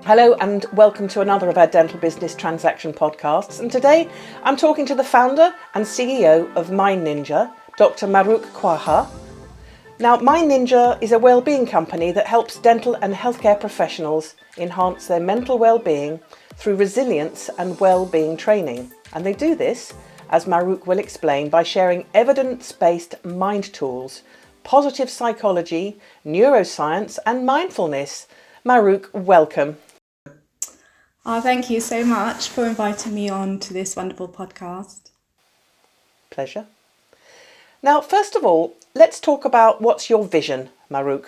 Hello and welcome to another of our Dental Business Transaction podcasts. And today I'm talking to the founder and CEO of Mind Ninja, Dr. Mahrukh Khwaha. Now, Mind Ninja is a wellbeing company that helps dental and healthcare professionals enhance their mental well-being through resilience and well-being training. And they do this, as Mahrukh will explain, by sharing evidence-based mind tools, positive psychology, neuroscience and mindfulness. Mahrukh, welcome. Thank you so much for inviting me on to this wonderful podcast. Pleasure. Now, first of all, let's talk about what's your vision, Mahrukh.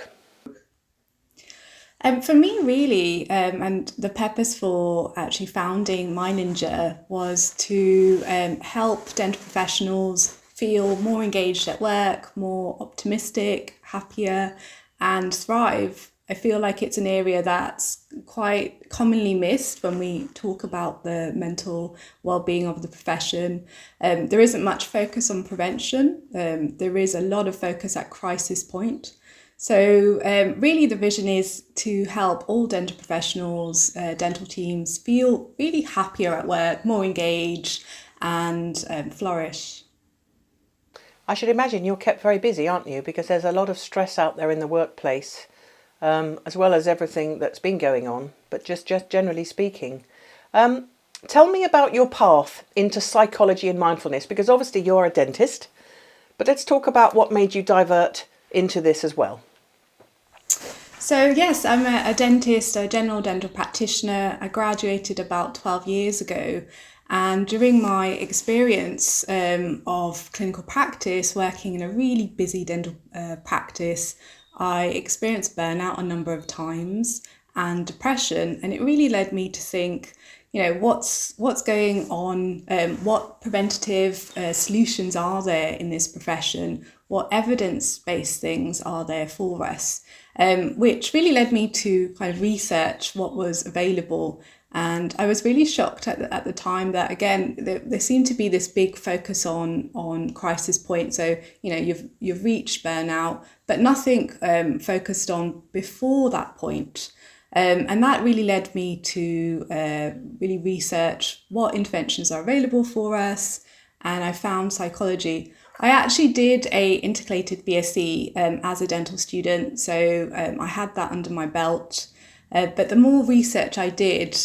For me, really, and the purpose for actually founding Mind Ninja was to help dental professionals feel more engaged at work, more optimistic, happier, and thrive. I feel like it's an area that's quite commonly missed when we talk about the mental well-being of the profession. There isn't much focus on prevention. There is a lot of focus at crisis point. So really the vision is to help all dental professionals, dental teams feel really happier at work, more engaged and flourish. I should imagine you're kept very busy, aren't you? Because there's a lot of stress out there in the workplace. As well as everything that's been going on, but just generally speaking. Tell me about your path into psychology and mindfulness, because obviously you're a dentist, but let's talk about what made you divert into this as well. So yes, I'm a dentist, a general dental practitioner. I graduated about 12 years ago. And during my experience of clinical practice, working in a really busy dental practice, I experienced burnout a number of times and depression, and it really led me to think, what's going on, what preventative solutions are there in this profession, what evidence-based things are there for us, which really led me to kind of research what was available. And I was really shocked at the time that, again, there seemed to be this big focus on crisis point. So, you've reached burnout, but nothing focused on before that point. And that really led me to really research what interventions are available for us. And I found psychology. I actually did a integrated BSc as a dental student. So I had that under my belt. But the more research I did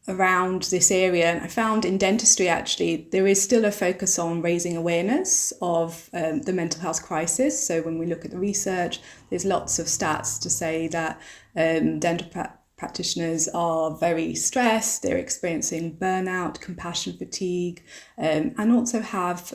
around this area, and I found in dentistry actually there is still a focus on raising awareness of the mental health crisis. So when we look at the research, there's lots of stats to say that dental practitioners are very stressed, they're experiencing burnout, compassion fatigue, and also have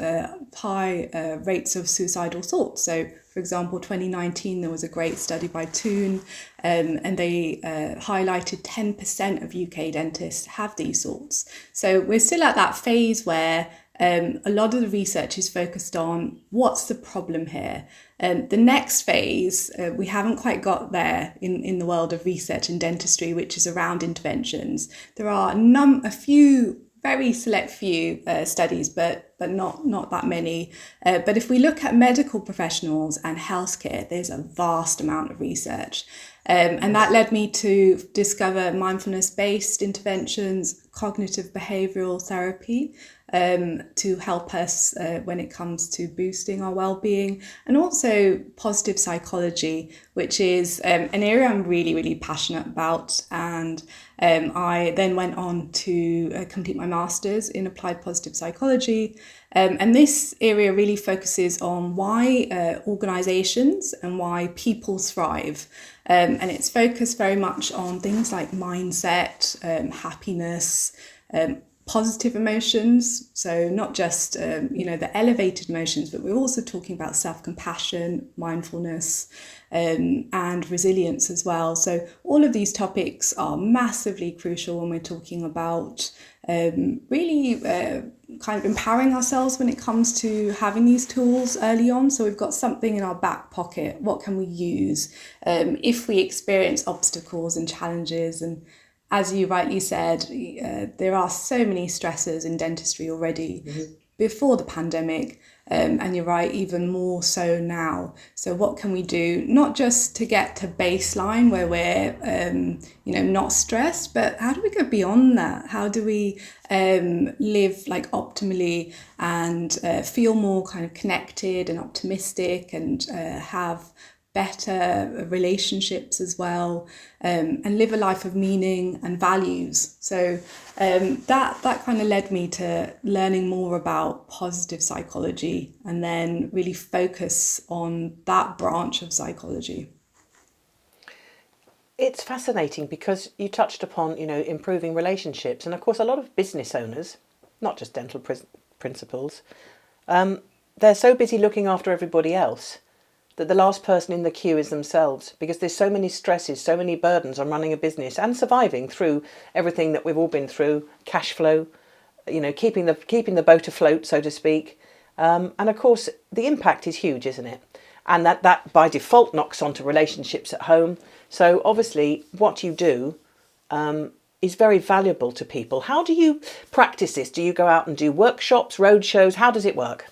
high rates of suicidal thoughts. So, for example, 2019, there was a great study by Toon, and they highlighted 10% of UK dentists have these thoughts. So we're still at that phase where a lot of the research is focused on what's the problem here. The next phase, we haven't quite got there in the world of research in dentistry, which is around interventions. There are a few, very select few studies, but not that many. But if we look at medical professionals and healthcare, there's a vast amount of research. And that led me to discover mindfulness-based interventions, cognitive behavioural therapy, to help us when it comes to boosting our well-being, and also positive psychology, which is an area I'm really, really passionate about. And I then went on to complete my master's in applied positive psychology. And this area really focuses on why organisations and why people thrive. And it's focused very much on things like mindset, happiness, positive emotions. So not just, the elevated emotions, but we're also talking about self-compassion, mindfulness, and resilience as well. So all of these topics are massively crucial when we're talking about really kind of empowering ourselves when it comes to having these tools early on. So we've got something in our back pocket. What can we use if we experience obstacles and challenges? And as you rightly said, there are so many stressors in dentistry already. Mm-hmm. before the pandemic. And you're right, even more so now. So what can we do, not just to get to baseline where we're, not stressed, but how do we go beyond that? How do we live like optimally and feel more kind of connected and optimistic and have better relationships as well, and live a life of meaning and values. So that kind of led me to learning more about positive psychology and then really focus on that branch of psychology. It's fascinating because you touched upon, improving relationships. And of course, a lot of business owners, not just dental principals, they're so busy looking after everybody else that the last person in the queue is themselves, because there's so many stresses, so many burdens on running a business and surviving through everything that we've all been through, cash flow, keeping the boat afloat, so to speak. And of course, the impact is huge, isn't it? And that by default knocks onto relationships at home. So obviously what you do is very valuable to people. How do you practice this? Do you go out and do workshops, road shows? How does it work?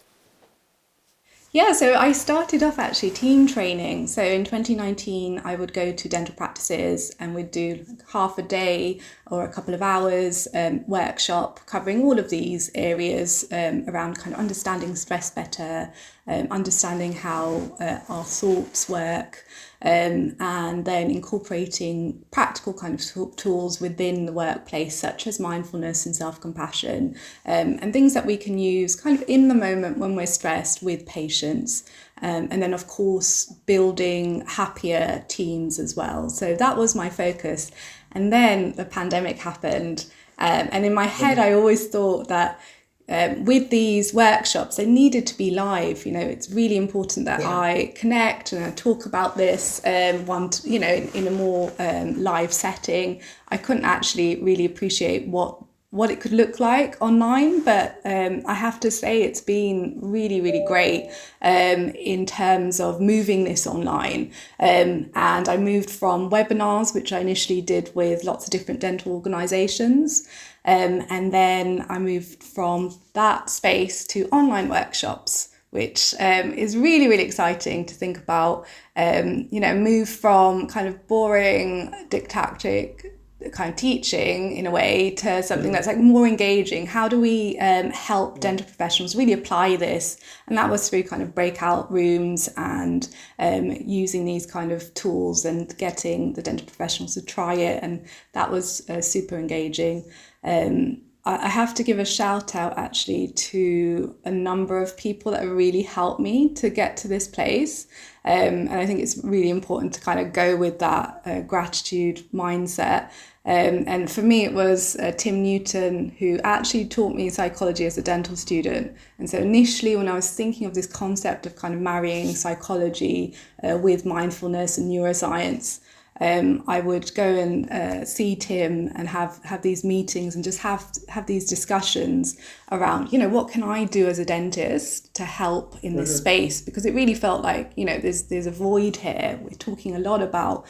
Yeah, so I started off actually team training. So in 2019, I would go to dental practices and we'd do half a day or a couple of hours workshop covering all of these areas around kind of understanding stress better, understanding how our thoughts work, and then incorporating practical kind of tools within the workplace, such as mindfulness and self-compassion, and things that we can use kind of in the moment when we're stressed with patients. And then, of course, building happier teams as well. So that was my focus. And then the pandemic happened. And in my head, I always thought that with these workshops, they needed to be live. It's really important that I connect and I talk about this in a more live setting. I couldn't actually really appreciate what it could look like online, but I have to say it's been really, really great in terms of moving this online. And I moved from webinars, which I initially did with lots of different dental organisations, and then I moved from that space to online workshops, which is really, really exciting to think about. Move from kind of boring didactic kind of teaching in a way to something that's like more engaging. How do we help dental professionals really apply this? And that was through kind of breakout rooms and using these kind of tools and getting the dental professionals to try it. And that was super engaging. I have to give a shout out actually to a number of people that have really helped me to get to this place. And I think it's really important to kind of go with that gratitude mindset. And for me, it was Tim Newton, who actually taught me psychology as a dental student. And so initially, when I was thinking of this concept of kind of marrying psychology with mindfulness and neuroscience, I would go and see Tim and have these meetings and just have these discussions around, what can I do as a dentist to help in this space? Because it really felt like, there's a void here. We're talking a lot about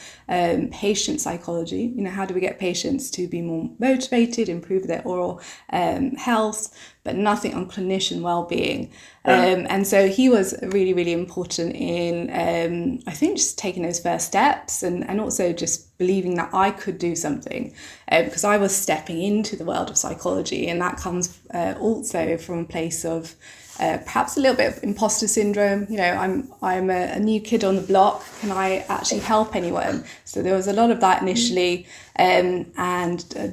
patient psychology. How do we get patients to be more motivated, improve their oral health, but nothing on clinician well-being. And so he was really, really important in, I think, just taking those first steps and also just believing that I could do something, because I was stepping into the world of psychology, and that comes also from a place of perhaps a little bit of imposter syndrome. I'm a new kid on the block. Can I actually help anyone? So there was a lot of that initially. And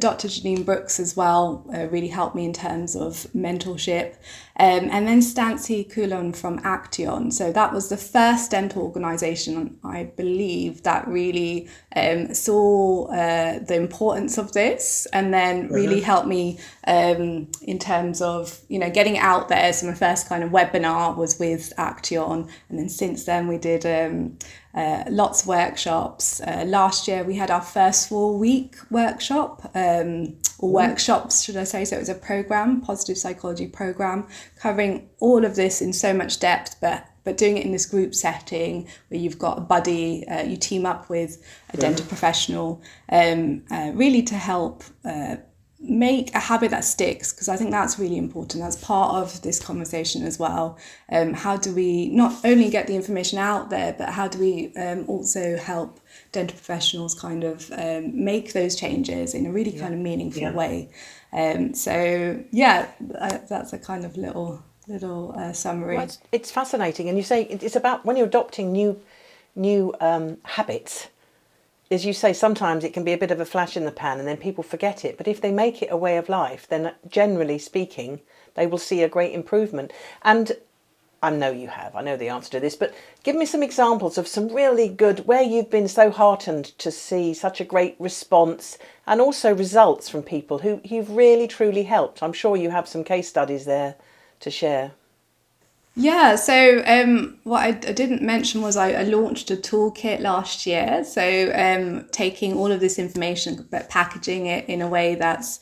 Dr. Janine Brooks as well really helped me in terms of mentorship. And then Stancy Coulon from Action. So that was the first dental organisation, I believe, that really saw the importance of this, and then really helped me in terms of, getting it out there. So my first kind of webinar was with Action. And then since then we did lots of workshops. Last year we had our first 4-week workshop, or workshops, should I say. So it was a program, positive psychology program, covering all of this in so much depth, but doing it in this group setting where you've got a buddy, you team up with a dental professional, really to help make a habit that sticks, because I think that's really important. That's part of this conversation as well. How do we not only get the information out there, but how do we also help dental professionals kind of make those changes in a really kind of meaningful way? That's a kind of little summary. Well, it's fascinating, and you say it's about when you're adopting new habits. As you say, sometimes it can be a bit of a flash in the pan and then people forget it. But if they make it a way of life, then generally speaking, they will see a great improvement. And I know the answer to this, but give me some examples of some really good, where you've been so heartened to see such a great response and also results from people who you've really truly helped. I'm sure you have some case studies there to share. Yeah, so what I didn't mention was I launched a toolkit last year. So taking all of this information but packaging it in a way that's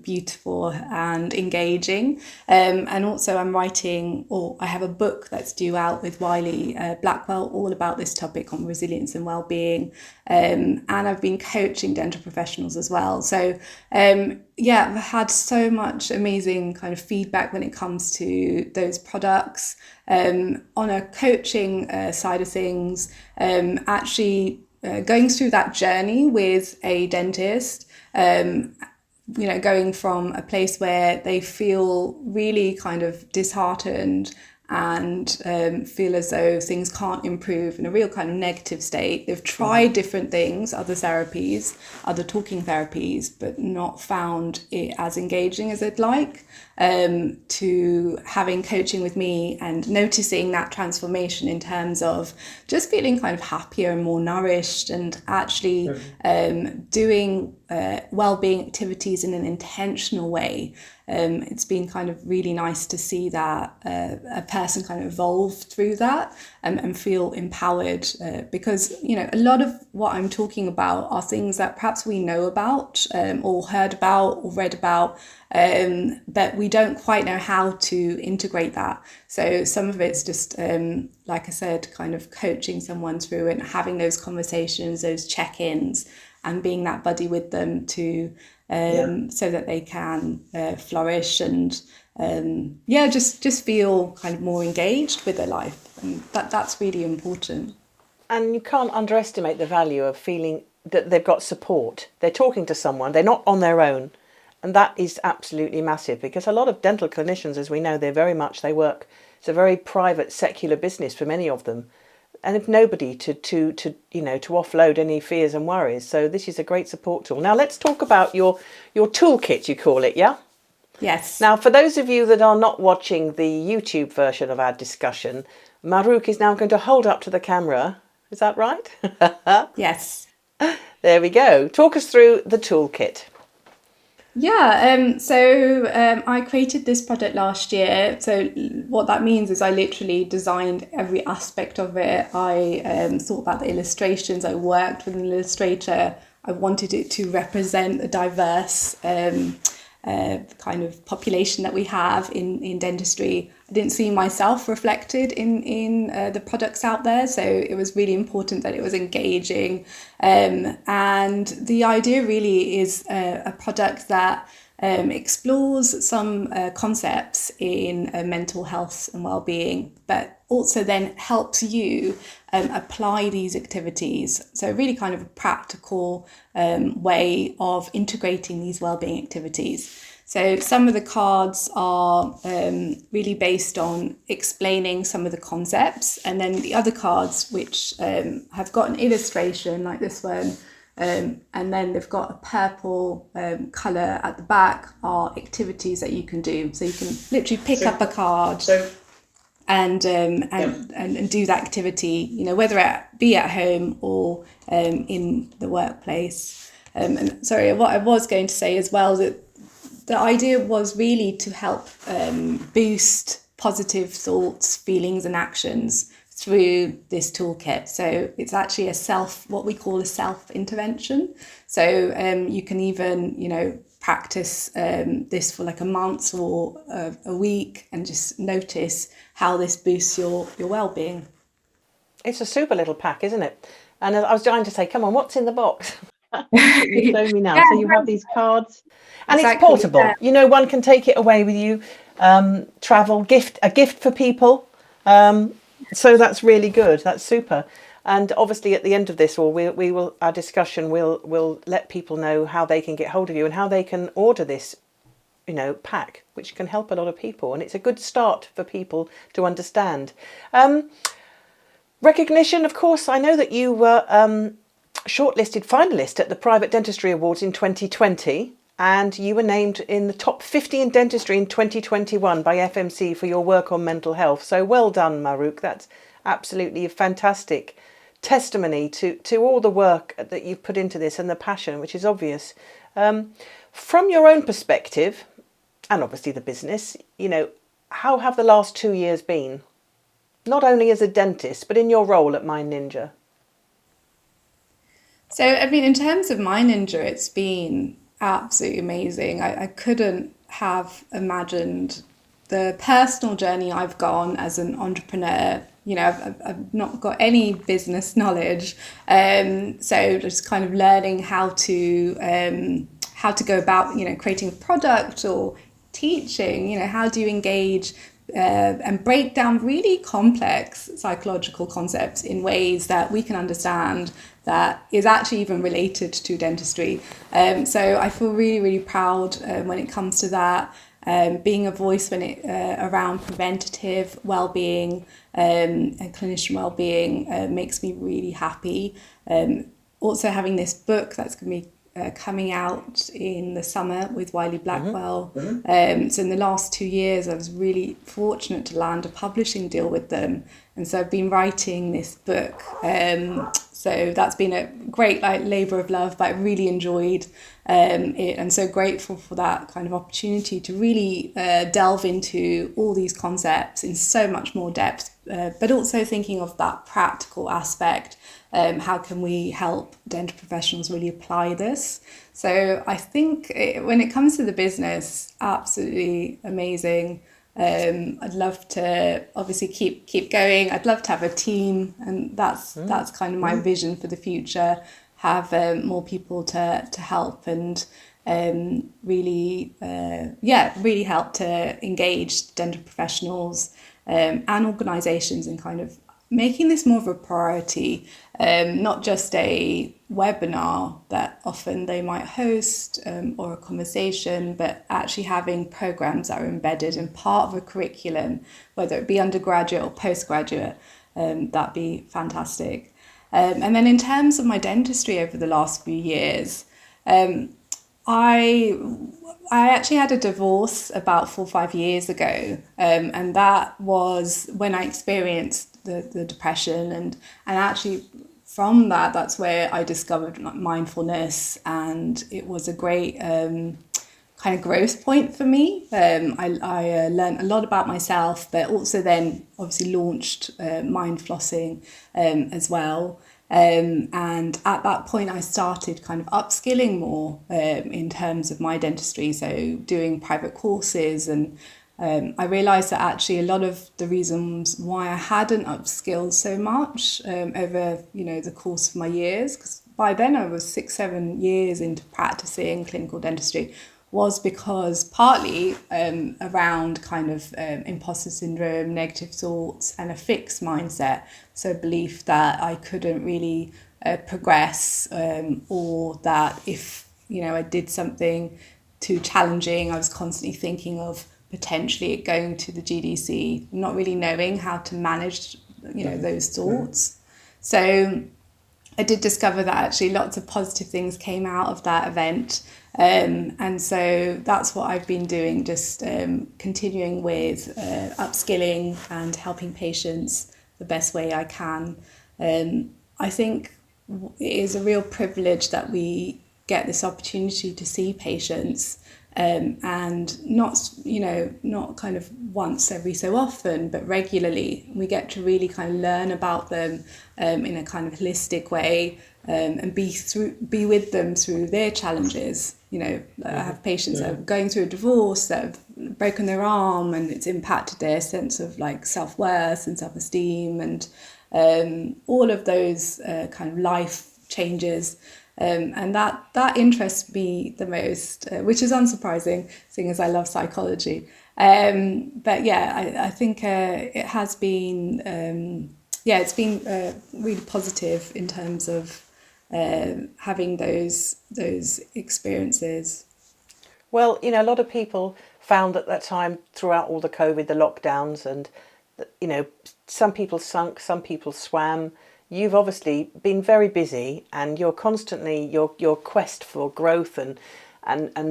beautiful and engaging. And also I have a book that's due out with Wiley Blackwell, all about this topic on resilience and well-being. And I've been coaching dental professionals as well. So I've had so much amazing kind of feedback when it comes to those products. On a coaching side of things, actually going through that journey with a dentist, going from a place where they feel really kind of disheartened and feel as though things can't improve, in a real kind of negative state. They've tried different things, other therapies, other talking therapies, but not found it as engaging as they'd like, to having coaching with me and noticing that transformation in terms of just feeling kind of happier and more nourished, and actually doing well-being activities in an intentional way. It's been kind of really nice to see that a person kind of evolve through that and feel empowered, because a lot of what I'm talking about are things that perhaps we know about or heard about or read about, but we don't quite know how to integrate that. So some of it's just like I said, kind of coaching someone through and having those conversations, those check-ins, and being that buddy with them to so that they can flourish and just feel kind of more engaged with their life, and that's really important. And you can't underestimate the value of feeling that they've got support. They're talking to someone, they're not on their own, and that is absolutely massive, because a lot of dental clinicians, as we know, they work, it's a very private, secular business for many of them, and if nobody to offload any fears and worries. So this is a great support tool. Now let's talk about your toolkit, you call it, yeah? Yes. Now, for those of you that are not watching the YouTube version of our discussion, Mahrukh is now going to hold up to the camera. Is that right? Yes. There we go. Talk us through the toolkit. Yeah, so I created this product last year. So what that means is I literally designed every aspect of it. I thought about the illustrations. I worked with an illustrator. I wanted it to represent the diverse kind of population that we have in dentistry. I didn't see myself reflected in the products out there, so it was really important that it was engaging. And the idea really is a product that explores some concepts in mental health and well-being, but also then helps you apply these activities. So really kind of a practical way of integrating these well-being activities. So some of the cards are really based on explaining some of the concepts, and then the other cards, which have got an illustration like this one, and then they've got a purple colour at the back, are activities that you can do. So you can literally pick up a card and do that activity, whether it be at home or in the workplace. And sorry, what I was going to say as well, that the idea was really to help boost positive thoughts, feelings and actions through this toolkit. So it's actually what we call a self-intervention. So you can even, practice this for like a month or a week and just notice how this boosts your well-being. It's a super little pack, isn't it? And I was trying to say, come on, what's in the box? that you've shown me now. Yeah, So you have these cards, and it's exactly. portable. One can take it away with you. Travel a gift for people. So that's really good. That's super. And obviously, at the end of this, or we will our discussion will let people know how they can get hold of you and how they can order this, pack, which can help a lot of people. And it's a good start for people to understand. Recognition, of course. I know that you were shortlisted finalist at the Private Dentistry Awards in 2020, and you were named in the top 50 in dentistry in 2021 by FMC for your work on mental health. So well done, Mahrukh. That's absolutely a fantastic testimony to all the work that you've put into this and the passion, which is obvious. From your own perspective, and obviously the business, how have the last 2 years been? Not only as a dentist, but in your role at Mind Ninja. So, I mean, in terms of My Ninja, it's been absolutely amazing. I couldn't have imagined the personal journey I've gone as an entrepreneur. I've not got any business knowledge. So just kind of learning how to go about, creating a product or teaching, how do you engage and break down really complex psychological concepts in ways that we can understand that is actually even related to dentistry. So I feel really, really proud when it comes to that. Being a voice around preventative well-being and clinician well-being makes me really happy. Also having this book that's going to be coming out in the summer with Wiley Blackwell. So in the last 2 years, I was really fortunate to land a publishing deal with them. And so I've been writing this book. So that's been a great labour of love, but I really enjoyed it. And so grateful for that kind of opportunity to really delve into all these concepts in so much more depth, but also thinking of that practical aspect. How can we help dental professionals really apply this? So I think when it comes to the business, absolutely amazing. I'd love to obviously keep going. I'd love to have a team, and that's kind of my vision for the future. Have more people to help and really help to engage dental professionals and organisations in kind of making this more of a priority, not just a webinar that often they might host or a conversation, but actually having programs that are embedded in part of a curriculum, whether it be undergraduate or postgraduate. That'd be fantastic. And then in terms of my dentistry over the last few years, I actually had a divorce about 4 or 5 years ago, and that was when I experienced the depression, and actually from that's where I discovered mindfulness, and it was a great kind of growth point for me. I learned a lot about myself, but also then obviously launched mind flossing as well. And at that point I started kind of upskilling more in terms of my dentistry, so doing private courses, and I realised that actually a lot of the reasons why I hadn't upskilled so much over the course of my years, because by then I was 6-7 years into practicing clinical dentistry, was because partly around kind of imposter syndrome, negative thoughts, and a fixed mindset. So belief that I couldn't really progress, or that if I did something too challenging, I was constantly thinking of potentially going to the GDC, not really knowing how to manage those thoughts. So I did discover that actually lots of positive things came out of that event. And so that's what I've been doing, just continuing with upskilling and helping patients the best way I can. I think it is a real privilege that we get this opportunity to see patients, and not kind of once every so often, but regularly. We get to really kind of learn about them in a kind of holistic way, and be with them through their challenges. I have patients that are going through a divorce, that have broken their arm, and it's impacted their sense of self-worth and self-esteem, and all of those kind of life changes. And that interests me the most, which is unsurprising, seeing as I love psychology. But yeah, I think it has been, it's been really positive in terms of having those experiences. Well, a lot of people found at that time, throughout all the COVID, the lockdowns, and some people sunk, some people swam. You've obviously been very busy, and you're constantly your quest for growth and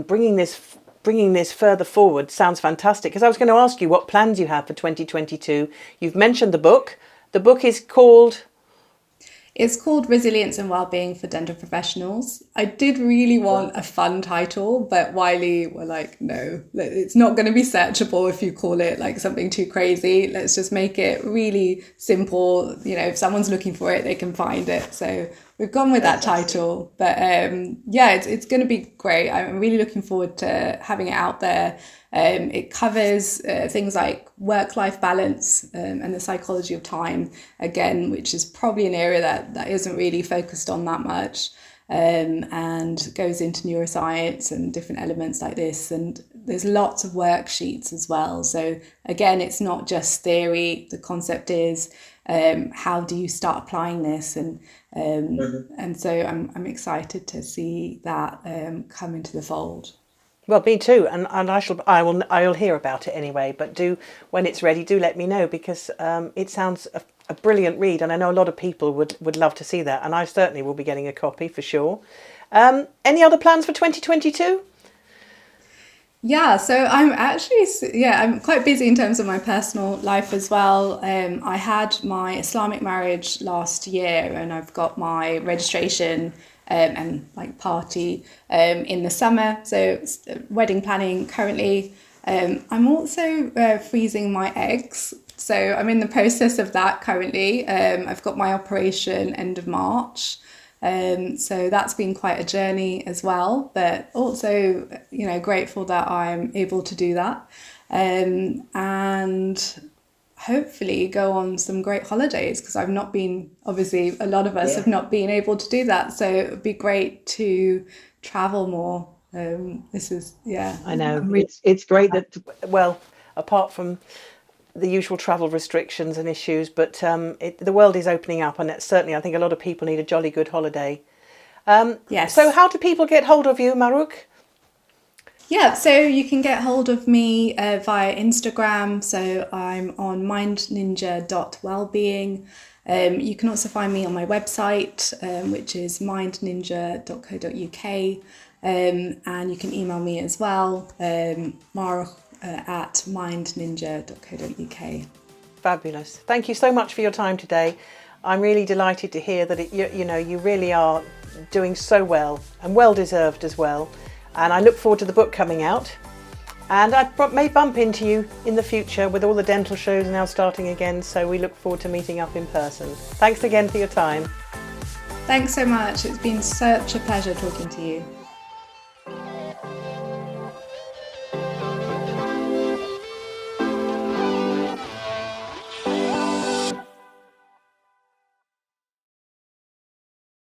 bringing this further forward sounds fantastic. Because I was going to ask you what plans you have for 2022. You've mentioned the book. The book is called. It's called Resilience and Wellbeing for Dental Professionals. I did really want a fun title, but Wiley were like, no, it's not going to be searchable if you call it like something too crazy. Let's just make it really simple. If someone's looking for it, they can find it. So we've gone with that title. But it's going to be great. I'm really looking forward to having it out there. It covers things like work-life balance and the psychology of time, again, which is probably an area that isn't really focused on that much, and goes into neuroscience and different elements like this. And there's lots of worksheets as well. So again, it's not just theory. The concept is how do you start applying this? And so I'm excited to see that come into the fold. Well, me too, and I will hear about it anyway. But when it's ready, do let me know, because it sounds a brilliant read, and I know a lot of people would love to see that, and I certainly will be getting a copy for sure. Any other plans for 2022? Yeah, so I'm quite busy in terms of my personal life as well. I had my Islamic marriage last year, and I've got my registration and like party in the summer. So wedding planning currently. I'm also freezing my eggs. So I'm in the process of that currently. I've got my operation end of March. So that's been quite a journey as well, but also, grateful that I'm able to do that. And hopefully go on some great holidays, because I've not been, obviously a lot of us have not been able to do that. So it would be great to travel more. I know, it's great that, well, apart from the usual travel restrictions and issues, but the world is opening up, and certainly I think a lot of people need a jolly good holiday. Yes. So how do people get hold of you, Mahrukh? Yeah, so you can get hold of me via Instagram. So I'm on mindninja.wellbeing. You can also find me on my website, which is mindninja.co.uk. And you can email me as well, Mahrukh at mindninja.co.uk. Fabulous. Thank you so much for your time today. I'm really delighted to hear that you really are doing so well, and well deserved as well. And I look forward to the book coming out. And I may bump into you in the future, with all the dental shows now starting again. So we look forward to meeting up in person. Thanks again for your time. Thanks so much. It's been such a pleasure talking to you.